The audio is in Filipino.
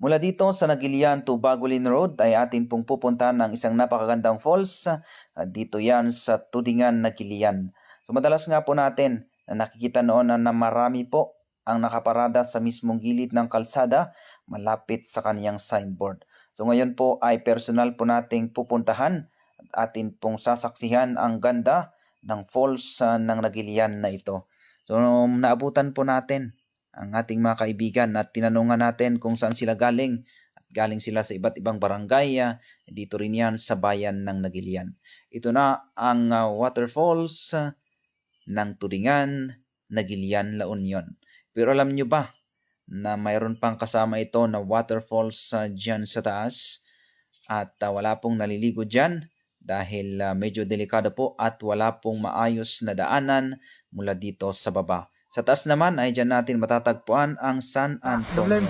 Mula dito sa Nagilian to Bagulin Road ay atin pong pupuntahan ng isang napakagandang falls. Dito yan sa Tudingan, Nagilian. So madalas nga po natin na nakikita noon na marami po ang nakaparada sa mismong gilid ng kalsada malapit sa kaniyang signboard. So ngayon po ay personal po nating pupuntahan at atin pong sasaksihan ang ganda ng falls ng Nagilian na ito. So naabutan po natin ang ating mga kaibigan at tinanungan natin kung saan sila galing. At galing sila sa iba't ibang barangay, dito rin yan sa bayan ng Nagilian. Ito na ang waterfalls ng Tudingan, Nagilian, La Union. Pero alam nyo ba na mayroon pang kasama ito na waterfalls dyan sa taas at wala pong naliligo dyan dahil medyo delikado po at wala pong maayos na daanan mula dito sa baba. Sa taas naman ay dyan natin matatagpuan ang San Antonio.